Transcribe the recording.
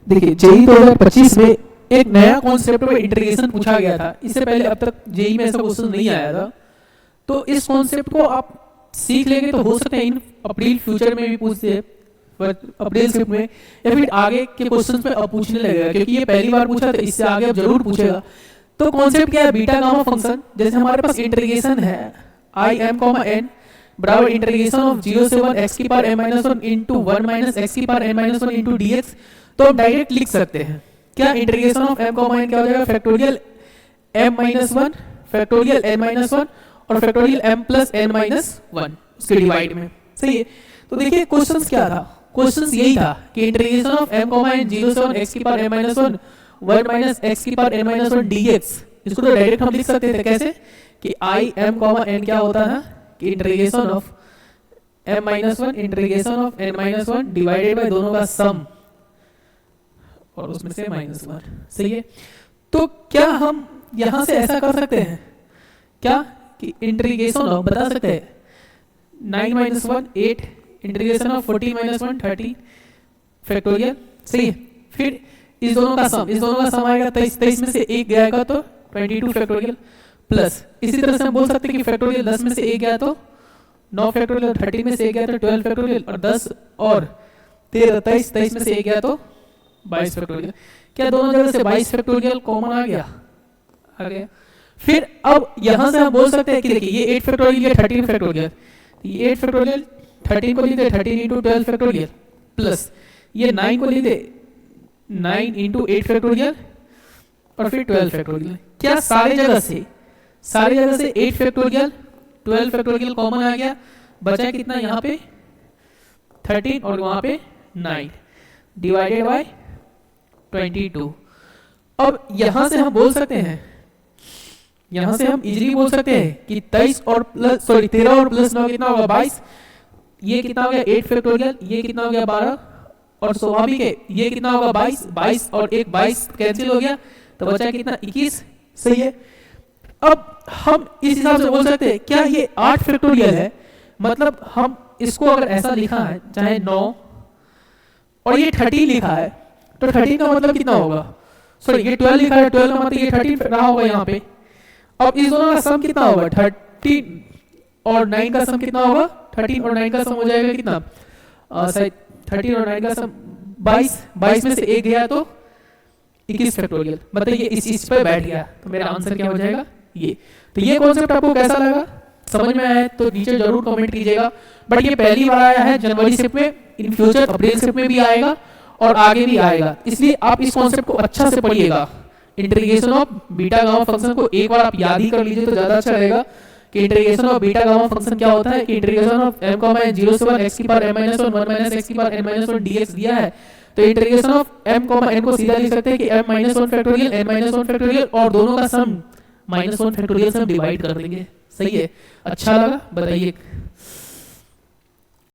देखिए जेई 2025 में एक नया कॉन्सेप्ट में इंटीग्रेशन पूछा गया था, इससे पहले अब तक जेई में ऐसा क्वेश्चन नहीं आया था। तो इस कॉन्सेप्ट को आप सीख लेंगे तो हो सकता है इन अपडेट फ्यूचर में भी पूछते अपडेट स्क्रिप्ट में या फिर आगे के क्वेश्चन पे अब पूछने लगेगा, क्योंकि ये पहली बार पूछा तो इससे आगे अब जरूर पूछेगा। तो कॉन्सेप्ट क्या है, बीटा गामा फंक्शन। जैसे हमारे पास इंटीग्रेशन है आई एम कॉमा एन बराबर इंटीग्रेशन ऑफ 0 से 1 x की power m minus 1 into 1 minus x की power n minus 1 into dx। तो हम डायरेक्ट लिख सकते हैं क्या, integration of m comma n क्या हो जाएगा, factorial m minus 1 factorial n minus 1 और factorial m plus n minus 1 उसके डिवाइड में। सही है। तो देखिए क्वेश्चंस क्या था, क्वेश्चंस यही था कि integration of m comma n 0 से 1 x की power m minus 1 1 minus x की पावर n माइनस 1 dx। इसको तो डायरेक्ट हम लिख सकते थे कैसे कि i m कॉमा n क्या होता है कि integration of m minus 1 integration of n minus 1 divided by दोनों का सम और उसमें से माइनस 1। सही है। तो क्या हम यहां से ऐसा कर सकते हैं क्या कि इंटीग्रेशन ऑफ बता सकते हैं 9 minus 1 8 integration of 40 minus 1 30 factorial. सही है। फिर इस दोनों का सम आएगा 23 में से एक गया तो 22 फैक्टोरियल प्लस इसी तरह से हम बोल सकते हैं कि फैक्टोरियल 10 में से एक गया तो 9 फैक्टोरियल 30 में से एक गया तो 12 फैक्टोरियल और 10 और 13 23 में से एक गया तो 22 फैक्टोरियल। क्या दोनों जगह से 22 फैक्टोरियल कॉमन आ गया? फिर अब यहां से हम बोल सकते हैं कि देखिए ये 8 फैक्टोरियल ये 13 फैक्टोरियल, ये 8 फैक्टोरियल 13 को लिखते 13 इंटू 12 फैक्टोरियल प्लस ये 9 को लिखते 9 इंटू 8 फैक्टोरियल और फिर 12 फैक्टोरियल। क्या सारी जगह से 8 फैक्टोरियल 12 फैक्टोरियल कॉमन आ गया, बचा कितना यहाँ पे 13 और वहां पे 9 डिवाइडेड बाय 22। अब यहां से हम बोल सकते हैं, यहां से हम इजीली बोल सकते हैं कि 23 और प्लस 13 और प्लस 9 कितना होगा 22। ये कितना हो गया 8 फैक्टोरियल, ये कितना हो गया 12 और स्वाभाविक है ये कितना होगा 22 और एक 22 कैंसिल हो गया तो बचा कितना 21। सही है। अब हम इस हिसाब से बोल सकते हैं क्या ये 8 फैक्टोरियल है, मतलब हम इसको अगर ऐसा लिखा है चाहे 9 और ये 13 लिखा है तो 13 का मतलब कितना होगा, सॉरी ये 12 लिखा है 12 का मतलब ये 13 रहा होगा यहाँ पे। अब इस दोनों का सम कितना होगा 13 और 9 का सम कितना होगा, 13 और 9 का सम हो जाएगा कितना 13 और 9 का सम 22 में से एक गया तो 21 फैक्टोरियल, मतलब ये इस पे बैठ गया तो मेरा आंसर क्या हो जाएगा ये। तो ये कॉन्सेप्ट आपको कैसा लगा, समझ में आया तो नीचे जरूर कमेंट कीजिएगा। बट ये पहली बार आया है जनवरी शिफ्ट में, इन फ्यूचर अप्रैल शिफ्ट में भी आएगा और आगे भी आएगा, इसलिए आप इस कॉन्सेप्ट को अच्छा से पढ़िएगा। Integration of beta gamma function को एक बार आप याद ही कर लीजिए तो ज्यादा अच्छा रहेगा कि integration of beta gamma function क्या होता है कि integration of m comma n 0 से 1 x की power m minus 1 1 minus x की पावर n माइनस 1 dx दिया है। तो integration of m comma n को सीधा लिख सकते हैं कि m minus 1 factorial n minus 1 factorial और दोनों का सम माइनस 1 फैक्टोरियल से हम डिवाइड कर देंगे। सही है। अच्छा लगा बताइए।